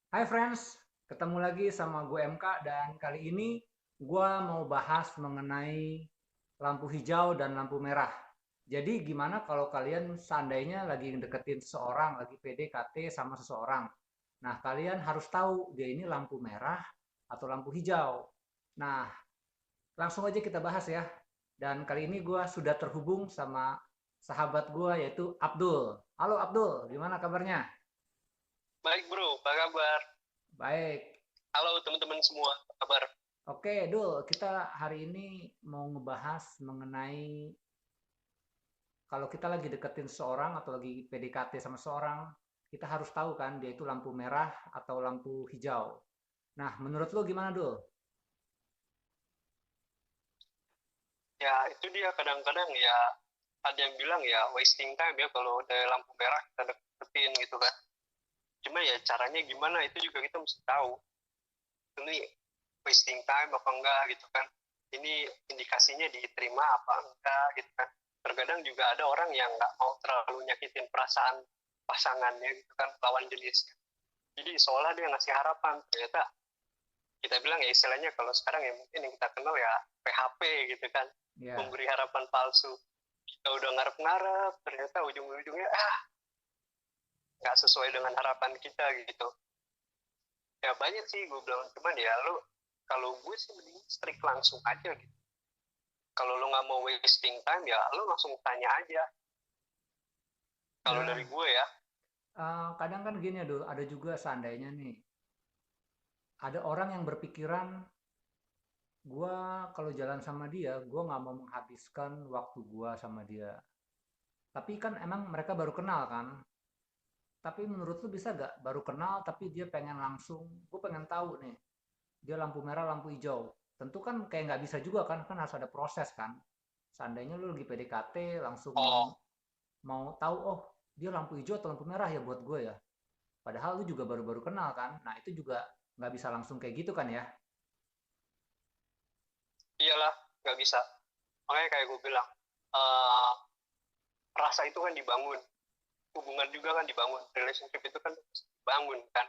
Hai friends, ketemu lagi sama gue MK dan kali ini gue mau bahas mengenai lampu hijau dan lampu merah. Jadi gimana kalau kalian seandainya lagi deketin seseorang, lagi PDKT sama seseorang. Nah, kalian harus tahu dia ini lampu merah atau lampu hijau. Nah, langsung aja kita bahas ya. Dan kali ini gue sudah terhubung sama sahabat gue yaitu Abdul. Halo Abdul, gimana kabarnya? Baik bro, apa kabar? Baik. Halo teman-teman semua, apa kabar? Oke, Dul, kita hari ini mau ngebahas mengenai kalau kita lagi deketin seseorang atau lagi PDKT sama seseorang, kita harus tahu kan dia itu lampu merah atau lampu hijau. Nah, menurut lo gimana, Dul? Ya itu dia kadang-kadang ya ada yang bilang ya wasting time ya kalau udah lampu merah kita deketin gitu kan. Cuma ya caranya gimana itu juga kita mesti tahu. Ini wasting time apa enggak gitu kan. Ini indikasinya diterima apa enggak gitu kan. Terkadang juga ada orang yang nggak mau terlalu nyakitin perasaan pasangannya gitu kan, lawan jenisnya. Jadi seolah dia ngasih harapan, ternyata kita bilang ya istilahnya kalau sekarang ya mungkin yang kita kenal ya PHP gitu kan, Ya, memberi harapan palsu. Kita udah ngarep-ngarep ternyata ujung-ujungnya nggak sesuai dengan harapan kita gitu. Ya banyak sih gue bilang, cuman ya lu, kalau gue sih mending strict langsung aja gitu. Kalau lu nggak mau wasting time ya lu langsung tanya aja, kalau dari dan gue ya. kadang kan gini, Dul, ada juga seandainya nih, ada orang yang berpikiran, gua kalau jalan sama dia, gua nggak mau menghabiskan waktu gua sama dia. Tapi kan emang mereka baru kenal kan, tapi menurut lu bisa gak baru kenal tapi dia pengen langsung, gue pengen tahu nih, dia lampu merah, lampu hijau. Tentu kan kayak nggak bisa juga kan, kan harus ada proses kan. Seandainya lu lagi PDKT langsung mau Oh mau tahu, oh dia lampu hijau atau lampu merah ya buat gue ya. Padahal lu juga baru-baru kenal kan. Nah itu juga nggak bisa langsung kayak gitu kan ya. iyalah, nggak bisa. Makanya kayak gue bilang, uh, rasa itu kan dibangun, hubungan juga kan dibangun, relationship itu kan dibangun kan,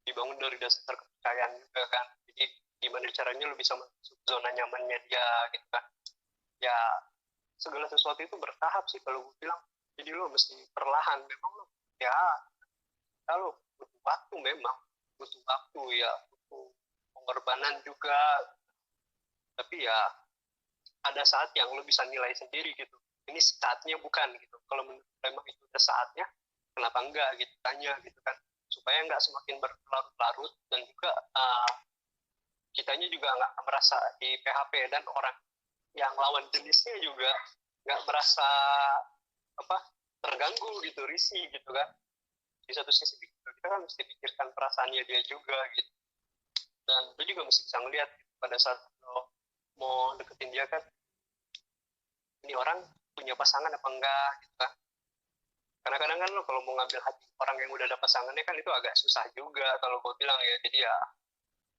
dibangun dari dasar kepercayaan juga kan. Jadi gimana caranya lu bisa masuk zona nyamannya dia gitu kan. Ya segala sesuatu itu bertahap sih kalau gue bilang. Jadi lu mesti perlahan, memang lu ya kalau butuh waktu, memang butuh waktu ya, butuh pengorbanan juga. Tapi ya ada saat yang lu bisa nilai sendiri gitu, ini saatnya bukan gitu. Kalau memang itu udah saatnya, kenapa enggak gitu, tanya gitu kan, supaya enggak semakin berlarut-larut. Dan juga kitanya juga nggak merasa di PHP, dan orang yang lawan jenisnya juga nggak merasa apa, terganggu gitu, risih gitu kan. Di satu sisi kita kan mesti pikirkan perasaannya dia juga gitu. Dan lu juga mesti bisa ngeliat gitu, pada saat lo mau deketin dia kan, ini orang punya pasangan apa enggak gitu kan. Karena kadang kan lo kalau mau ngambil hati orang yang udah ada pasangannya kan itu agak susah juga kalau gue bilang ya. Jadi ya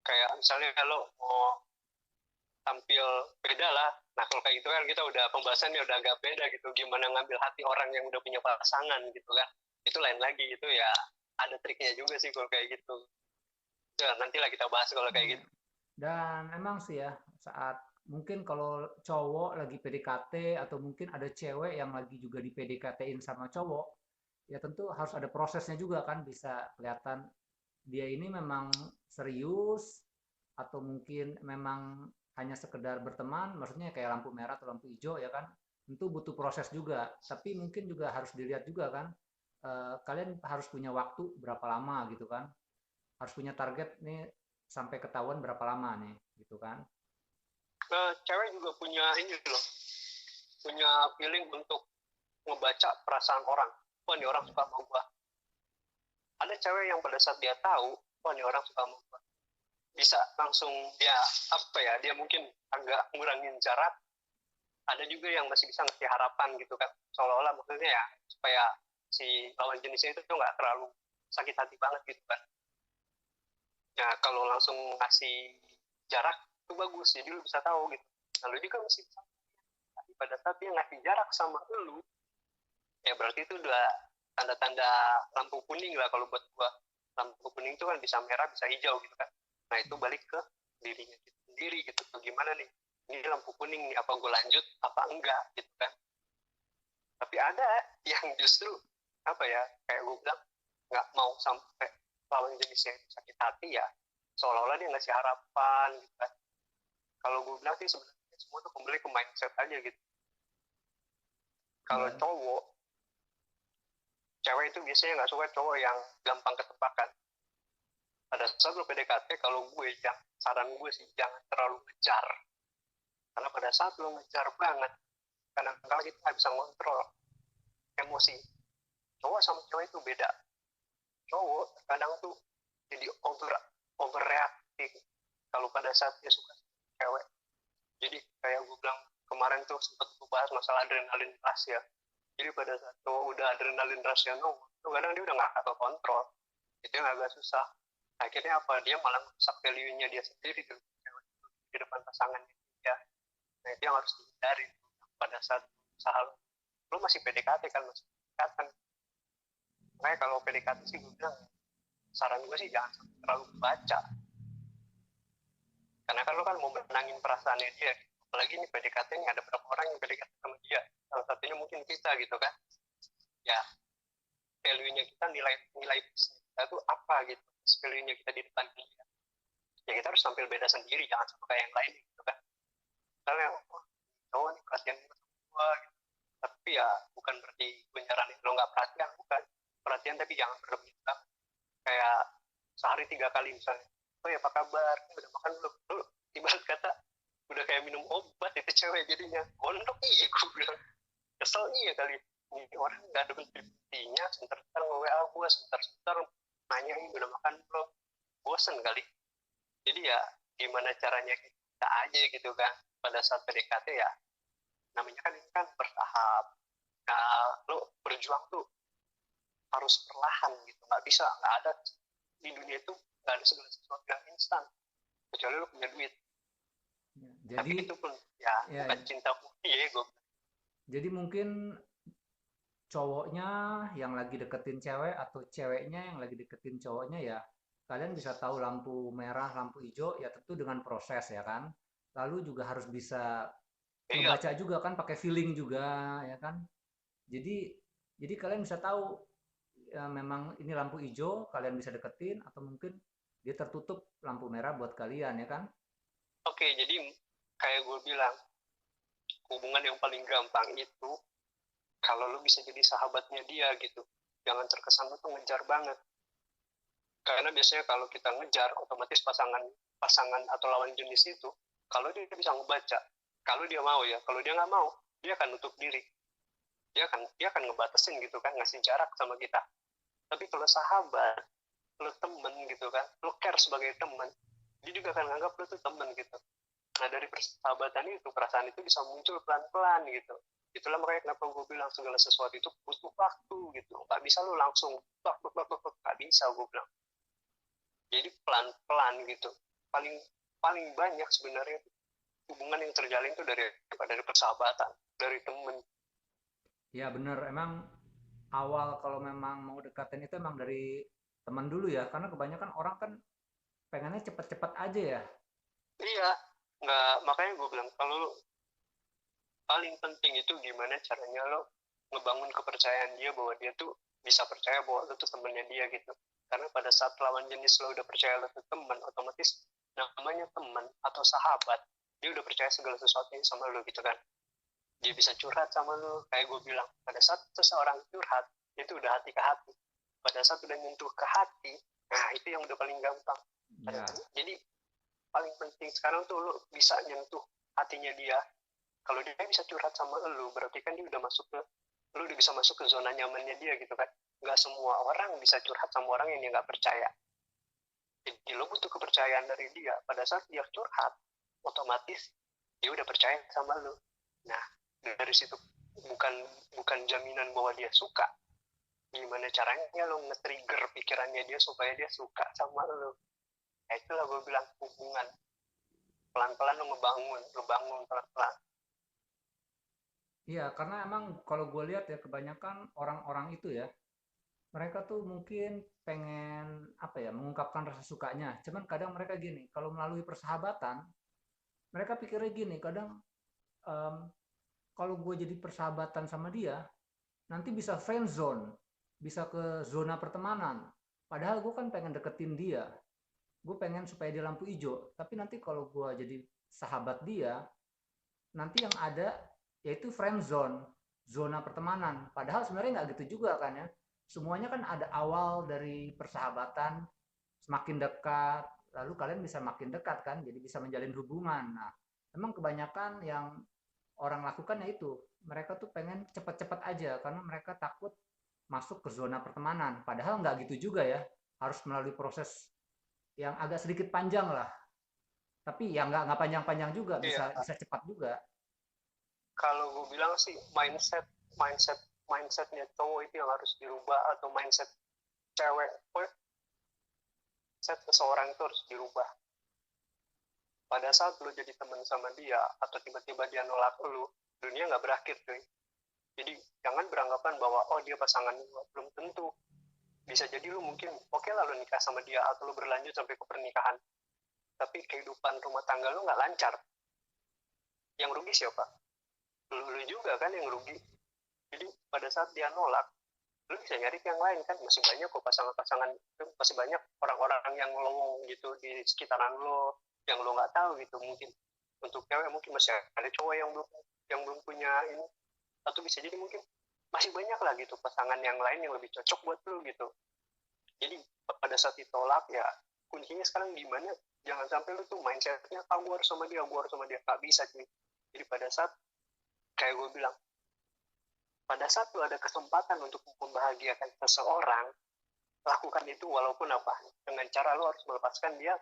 kayak misalnya kalau mau tampil beda lah, nah kalau kayak gitu kan kita udah pembahasannya udah agak beda gitu, gimana ngambil hati orang yang udah punya pasangan gitu kan. Itu lain lagi, itu ya ada triknya juga sih kalau kayak gitu. Ya, nantilah kita bahas kalau kayak Iya. gitu. Dan emang sih ya, saat mungkin kalau cowok lagi PDKT atau mungkin ada cewek yang lagi juga di PDKT-in sama cowok, ya tentu harus ada prosesnya juga kan, bisa kelihatan dia ini memang serius atau mungkin memang hanya sekedar berteman, maksudnya kayak lampu merah atau lampu hijau ya kan, tentu butuh proses juga. Tapi mungkin juga harus dilihat juga kan, kalian harus punya waktu berapa lama gitu kan, harus punya target nih sampai ketahuan berapa lama nih gitu kan. Nah, cewek juga punya ini loh, punya feeling untuk ngebaca perasaan orang. Wah, ini orang Ya. suka sama gua. Ada cewek yang pada saat dia tahu, wah ini orang suka sama gua, bisa langsung dia apa ya, dia mungkin agak ngurangin jarak. Ada juga yang masih bisa ngasih harapan gitu kan, seolah-olah maksudnya ya supaya si lawan jenisnya itu tuh nggak terlalu sakit hati banget gitu kan. Ya kalau langsung ngasih jarak itu bagus, jadi lu bisa tahu gitu. Lalu juga masih bisa, tapi pada saat dia ngasih jarak sama lu, ya berarti itu udah tanda-tanda lampu kuning lah kalau buat gua. Lampu kuning tuh kan bisa merah bisa hijau gitu kan. Nah itu balik ke dirinya kita sendiri gitu, gimana nih, ini lampu kuning nih, apa gue lanjut apa enggak gitu kan. Tapi ada yang justru apa ya, kayak gue bilang nggak mau sampai lawan jenisnya sakit hati ya, seolah-olah dia ngasih harapan gitu kan. Kalau gue bilang sih sebenarnya semua tuh kembali ke mindset aja gitu. Kalau Ya, cowok, cewek itu biasanya nggak suka cowok yang gampang ketepakan. Pada saat lo PDKT, kalau gue yang saran gue sih jangan terlalu ngejar, karena pada saat lo ngejar banget, kadang-kadang kita nggak bisa ngontrol emosi. Cowok sama cewek itu beda. Cowok kadang tuh jadi overreaktif kalau pada saat dia suka cewek. Jadi kayak gue bilang kemarin tuh sempat gue bahas masalah adrenalin rush ya. Jadi pada saat cowok udah adrenalin rushnya nongol, tuh kadang dia udah nggak kontrol. Itu yang agak susah. Akhirnya apa? Dia malah merusak value-nya dia sendiri di depan pasangannya dia. Nah itu yang harus dihindari pada saat usaha lo masih PDKT kan, masih PDKT. Makanya kalau PDKT sih gue bilang, saran gue sih jangan terlalu baca. Karena kan lo kan mau menangin perasaannya dia. Apalagi ini PDKT ini ada beberapa orang yang PDKT sama dia. Salah satunya mungkin kita gitu kan. Ya, value-nya kita, nilai kita itu apa gitu. Value-nya kita di depan dia. Ya kita harus tampil beda sendiri, jangan sama kayak yang lain gitu kan. Misalnya, oh, cowok nih perhatian gue sama gue gitu. Tapi ya bukan berarti gue nyaranin lo nggak perhatian, bukan. Perhatian tapi jangan berlebihan. Kayak sehari 3 kali misalnya, oh ya apa kabar, udah makan belum, lu ibarat kata udah kayak minum obat itu cewek jadinya gondok. Iya gue bilang kesel iya kali, ini orang nggak ada buktinya, sebentar nge-WA gue, sebentar nanyain udah makan belum, bosen kali. Jadi ya gimana caranya kita aja gitu kan pada saat PDKT ya, namanya kan ini kan bertahap. Nah lo berjuang tuh harus perlahan gitu, nggak bisa, nggak ada di dunia itu, nggak ada segala sesuatu yang instan kecuali lo punya duit. ya. Tapi itu pun ya Ya, bukan cinta murni ya gue. jadi mungkin cowoknya yang lagi deketin cewek atau ceweknya yang lagi deketin cowoknya ya, kalian bisa tahu lampu merah, lampu hijau ya tentu dengan proses ya kan. Lalu juga harus bisa Iya, ngebaca juga kan pakai feeling juga ya kan. Jadi jadi kalian bisa tahu ya, memang ini lampu hijau kalian bisa deketin atau mungkin dia tertutup lampu merah buat kalian ya kan. oke, jadi kayak gue bilang, hubungan yang paling gampang itu kalau lo bisa jadi sahabatnya dia gitu, jangan terkesan lo tuh ngejar banget. Karena biasanya kalau kita ngejar, otomatis pasangan pasangan atau lawan jenis itu, kalau dia bisa ngebaca, kalau dia mau ya, kalau dia nggak mau, dia akan nutup diri, dia akan ngebatasin gitu kan, ngasih jarak sama kita. Tapi kalau sahabat, lo temen gitu kan, lo care sebagai temen, dia juga akan nganggap lo tuh temen gitu. Nah dari persahabatan itu, perasaan itu bisa muncul pelan-pelan gitu. Itulah makanya kenapa gue bilang segala sesuatu itu butuh waktu gitu. Gak bisa lo langsung gak bisa gue bilang. Jadi pelan-pelan gitu. Paling paling banyak sebenarnya hubungan yang terjalin itu dari persahabatan, dari temen. Ya bener, emang awal kalau memang mau deketin itu emang dari teman dulu ya, karena kebanyakan orang kan pengennya cepet-cepet aja ya. Iya, nggak, makanya gue bilang kalau lo paling penting itu gimana caranya lo ngebangun kepercayaan dia bahwa dia tuh bisa percaya bahwa lo tuh temennya dia gitu. Karena pada saat lawan jenis lo udah percaya lo tuh teman, otomatis namanya teman atau sahabat, dia udah percaya segala sesuatunya sama lo gitu kan. Dia bisa curhat sama lo, kayak gue bilang, pada saat seseorang curhat, itu udah hati ke hati. Pada saat udah nyentuh ke hati, nah itu yang udah paling gampang. Ya, Jadi paling penting sekarang tuh lo bisa nyentuh hatinya dia. Kalau dia bisa curhat sama lo, berarti kan dia udah masuk ke, lo udah bisa masuk ke zona nyamannya dia gitu kan. Nggak semua orang bisa curhat sama orang yang dia nggak percaya. Jadi lo butuh kepercayaan dari dia. Pada saat dia curhat, otomatis dia udah percaya sama lo. Nah, dari situ bukan bukan jaminan bahwa dia suka. Gimana caranya lo nge-trigger pikirannya dia supaya dia suka sama lo. Nah, itulah gue bilang hubungan. Pelan-pelan lo ngebangun pelan-pelan. iya karena emang kalau gue lihat ya kebanyakan orang-orang itu ya Mereka tuh mungkin pengen apa ya, mengungkapkan rasa sukanya. Cuman kadang mereka gini, kalau melalui persahabatan, mereka pikirnya gini, kadang em, kalau gue jadi persahabatan sama dia, nanti bisa friend zone, bisa ke zona pertemanan. Padahal gue kan pengen deketin dia, gue pengen supaya dia lampu hijau. Tapi nanti kalau gue jadi sahabat dia, nanti yang ada yaitu friend zone, zona pertemanan. Padahal sebenarnya nggak gitu juga kan ya. Semuanya kan ada awal dari persahabatan, semakin dekat, lalu kalian bisa makin dekat kan, jadi bisa menjalin hubungan. Nah, memang kebanyakan yang orang lakukan ya itu, mereka tuh pengen cepat-cepat aja karena mereka takut masuk ke zona pertemanan. Padahal nggak gitu juga ya, harus melalui proses yang agak sedikit panjang lah. Tapi ya nggak panjang-panjang juga, Iya, bisa bisa cepat juga. kalau gue bilang sih mindset mindset mindsetnya cowok itu yang harus dirubah, atau mindset cewek, mindset seseorang itu harus dirubah. Pada saat lu jadi teman sama dia atau tiba-tiba dia nolak lu, dunia nggak berakhir cuy. Jadi jangan beranggapan bahwa oh dia pasangan lu, belum tentu. Bisa jadi lu mungkin oke lah lu nikah sama dia atau lu berlanjut sampai ke pernikahan, tapi kehidupan rumah tangga lu nggak lancar. Yang rugi siapa? Lu juga kan yang rugi. Jadi pada saat dia nolak, lu bisa nyari yang lain kan, masih banyak kok pasangan-pasangan, masih banyak orang-orang yang lowong gitu di sekitaran lo yang lo nggak tahu gitu. Mungkin untuk cewek mungkin masih ada cowok yang belum punya ini, atau bisa jadi mungkin masih banyak lah gitu pasangan yang lain yang lebih cocok buat lo gitu. Jadi pada saat ditolak ya, kuncinya sekarang gimana, jangan sampai lu tuh mindsetnya ah gue harus sama dia, gue harus sama dia, nggak bisa cuy. Jadi pada saat kayak gue bilang, pada saat lu ada kesempatan untuk membahagiakan seseorang, lakukan itu walaupun apa, dengan cara lu harus melepaskan dia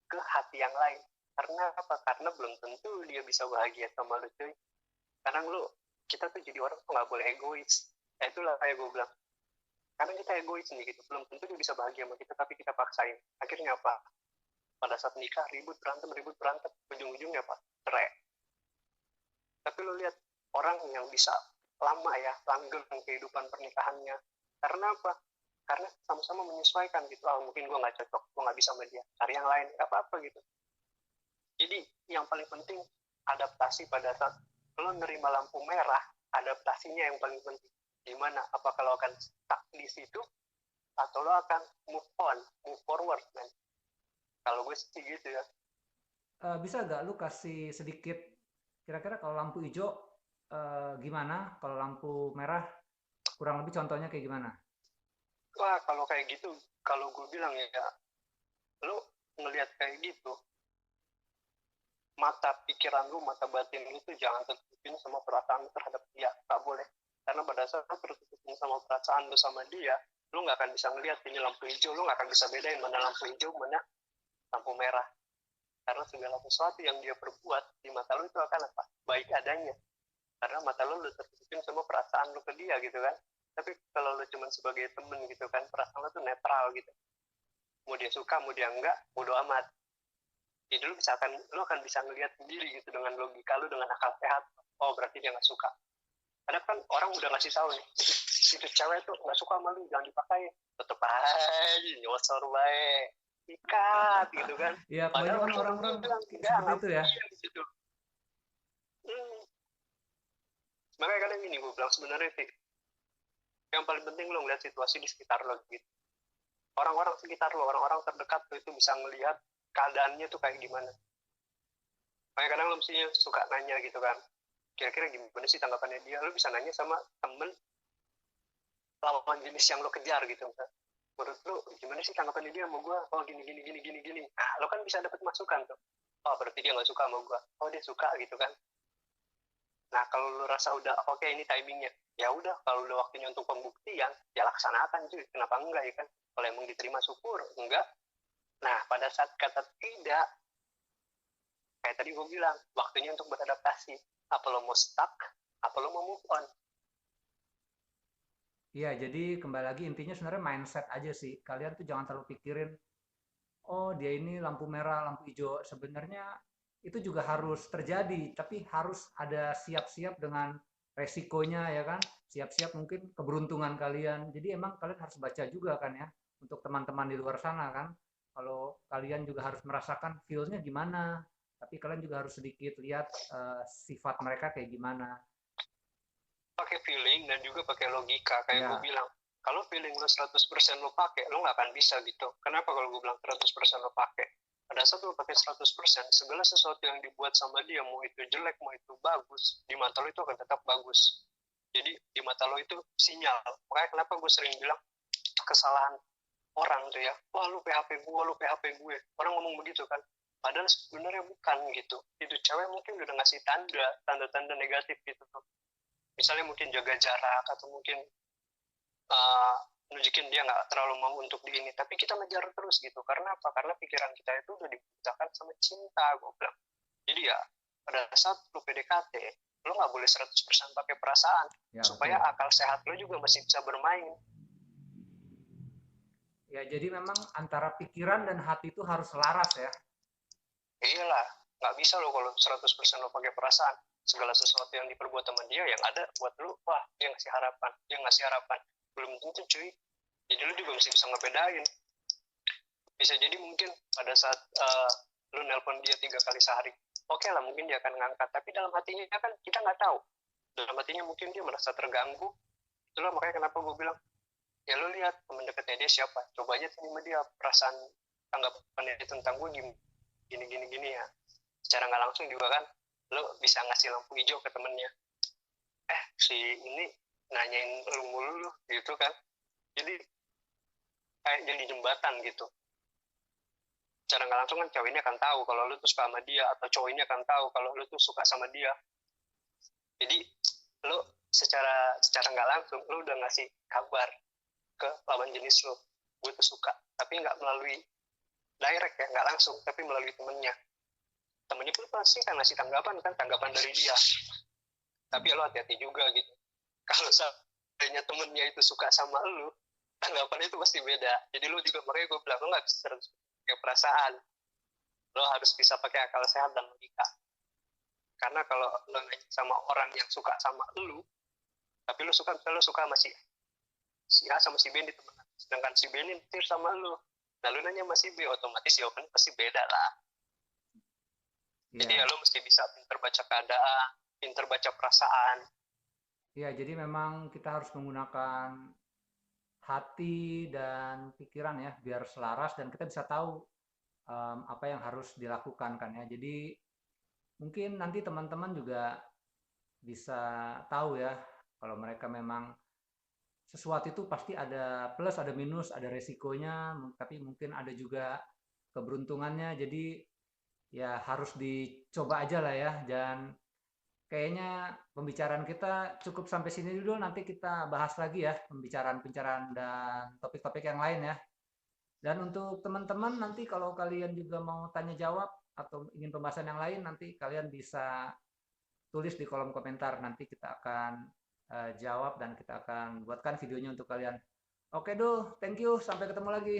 ke hati yang lain. Karena apa? Karena belum tentu dia bisa bahagia sama lu cuy. Karena lu, kita tuh jadi orang tuh nggak boleh egois. Ya itulah kayak gue bilang, karena kita egois nih gitu, belum tentu dia bisa bahagia sama kita tapi kita paksain. Akhirnya apa? Pada saat nikah ribut berantem, ujung-ujungnya apa? Cerai. Tapi lu lihat orang yang bisa lama ya, langgeng kehidupan pernikahannya. Karena apa? Karena sama-sama menyesuaikan gitu. Ah, mungkin gue nggak cocok, gue nggak bisa sama dia, cari yang lain, nggak apa-apa gitu. Jadi yang paling penting adaptasi. Pada saat lo nerima lampu merah, adaptasinya yang paling penting. Gimana? Apa kalau akan stuck di situ atau lo akan move on, move forward, man? Kalau gue sih gitu ya. Bisa nggak lu kasih sedikit, kira-kira kalau lampu hijau gimana? Kalau lampu merah kurang lebih contohnya kayak gimana? Wah, kalau kayak gitu, kalau gue bilang ya, lo ngelihat kayak gitu, mata pikiran lu, mata batin lu tuh jangan tertutupin sama perasaan lu terhadap dia, nggak boleh. Karena pada saat lu tertutupin sama perasaan lu sama dia, lu nggak akan bisa ngelihat ini lampu hijau, lu nggak akan bisa bedain mana lampu hijau, mana lampu merah. Karena segala sesuatu yang dia perbuat di mata lu itu akan apa? Baik adanya. Karena mata lu tertutupin sama perasaan lu ke dia gitu kan. Tapi kalau lu cuma sebagai temen gitu kan, perasaan lu tuh netral gitu. Mau dia suka, mau dia enggak, bodo amat. Jadi lu akan bisa ngelihat sendiri gitu dengan logika lu, dengan akal sehat. Oh berarti dia nggak suka. Karena kan orang udah ngasih tahu nih, itu cewek tuh nggak suka sama lu, jangan dipakai. Tetep aja nyosor baik, ikat gitu kan. Ya, Padahal kebanyakan belum orang-orang bilang enggak, seperti itu ya. iya di situ. Hmm. Makanya kadang ini gue bilang sebenarnya sih, yang paling penting lo ngeliat situasi di sekitar lo gitu. Orang-orang sekitar lo, orang-orang terdekat lo itu bisa ngelihat keadaannya tuh kayak gimana. Makanya kadang lo mestinya suka nanya gitu kan, kira-kira gimana sih tanggapannya dia. Lo bisa nanya sama temen lawan jenis yang lo kejar gitu. Menurut lo gimana sih tanggapannya dia sama gue? Oh gini gini gini gini gini. Nah lo kan bisa dapet masukan tuh. Oh berarti dia nggak suka sama gue. Oh dia suka gitu kan. Nah kalau lo rasa udah oke ini timingnya, ya udah kalau udah waktunya untuk pembuktian ya laksanakan cuy. Kenapa enggak ya kan? Kalau emang diterima syukur, enggak. Nah pada saat kata tidak, kayak tadi gue bilang, waktunya untuk beradaptasi. Apa lo mau stuck, apa lo mau move on. Iya, jadi kembali lagi intinya sebenarnya mindset aja sih. Kalian tuh jangan terlalu pikirin, oh dia ini lampu merah, lampu hijau. Sebenarnya itu juga harus terjadi, tapi harus ada siap-siap dengan resikonya ya kan. siap-siap mungkin keberuntungan kalian. Jadi emang kalian harus baca juga kan ya, untuk teman-teman di luar sana kan. Kalau kalian juga harus merasakan feel-nya gimana, tapi kalian juga harus sedikit lihat sifat mereka kayak gimana. Pakai feeling dan juga pakai logika. Kayak gue Ya, bilang, kalau feeling lo 100% lo pakai, lo nggak akan bisa gitu. Kenapa kalau gue bilang 100% lo pakai? Pada saat lo pakai 100%, segala sesuatu yang dibuat sama dia, mau itu jelek, mau itu bagus, di mata lo itu akan tetap bagus. Jadi di mata lo itu sinyal. Makanya kenapa gue sering bilang kesalahan orang tuh ya, wah lu PHP gue, lu PHP gue. Orang ngomong begitu kan. Padahal sebenarnya bukan gitu. Itu cewek mungkin udah ngasih tanda-tanda negatif gitu tuh. Misalnya mungkin jaga jarak atau mungkin nunjukin dia nggak terlalu mau untuk di ini, tapi kita ngejar terus gitu. Karena apa? Karena pikiran kita itu udah dibutakan sama cinta, gue bilang. Jadi ya pada saat lu PDKT, lu nggak boleh 100% pakai perasaan, ya supaya betul. akal sehat lu juga masih bisa bermain. Ya, jadi memang antara pikiran dan hati itu harus selaras ya. Iyalah, nggak bisa lo kalau 100% lo pakai perasaan. Segala sesuatu yang diperbuat sama dia yang ada buat lu, wah dia ngasih harapan, dia ngasih harapan. Belum tentu cuy. Jadi lu juga mesti bisa ngebedain. Bisa jadi mungkin pada saat lu nelpon dia 3 kali sehari, oke lah mungkin dia akan ngangkat. Tapi dalam hatinya kan kita nggak tahu. Dalam hatinya mungkin dia merasa terganggu. Itulah makanya kenapa gue bilang, ya lu lihat teman dekatnya dia siapa. Coba aja terima dia perasaan tanggapannya tentang gue gini ya. Secara nggak langsung juga kan lo bisa ngasih lampu hijau ke temennya, si ini nanyain lu mulu gitu kan. Jadi kayak jadi jembatan gitu. Secara nggak langsung kan cowok ini akan tahu kalau lu tuh suka sama dia, atau cowok ini akan tahu kalau lu tuh suka sama dia. Jadi lu secara nggak langsung lu udah ngasih kabar ke lawan jenis lu, gue tuh suka, tapi nggak melalui direct ya, nggak langsung, tapi melalui temennya pun pasti kan ngasih tanggapan dari dia. Tapi lo hati-hati juga gitu, kalau seandainya temennya itu suka sama lu, tanggapannya itu pasti beda. Jadi lo juga, makanya gue bilang lo nggak bisa pakai perasaan, lo harus bisa pakai akal sehat dan logika. Karena kalau lo nanya sama orang yang suka sama lu, tapi lo suka sama si A sama si B ini temenan, sedangkan si B ini ntir sama lu, nah lu nanya sama si B, otomatis jawabannya pasti beda lah. Jadi ya Ya, lo mesti bisa pinter baca keadaan, pinter baca perasaan. ya jadi memang kita harus menggunakan hati dan pikiran ya biar selaras dan kita bisa tahu apa yang harus dilakukan kan ya. Jadi mungkin nanti teman-teman juga bisa tahu ya kalau mereka memang sesuatu itu pasti ada plus, ada minus, ada resikonya, tapi mungkin ada juga keberuntungannya. Jadi ya harus dicoba aja lah ya. Dan kayaknya pembicaraan kita cukup sampai sini dulu. Nanti kita bahas lagi ya pembicaraan-pembicaraan dan topik-topik yang lain ya. Dan untuk teman-teman nanti kalau kalian juga mau tanya jawab atau ingin pembahasan yang lain, nanti kalian bisa tulis di kolom komentar. Nanti kita akan jawab dan kita akan buatkan videonya untuk kalian. Oke, Duh. Thank you. Sampai ketemu lagi.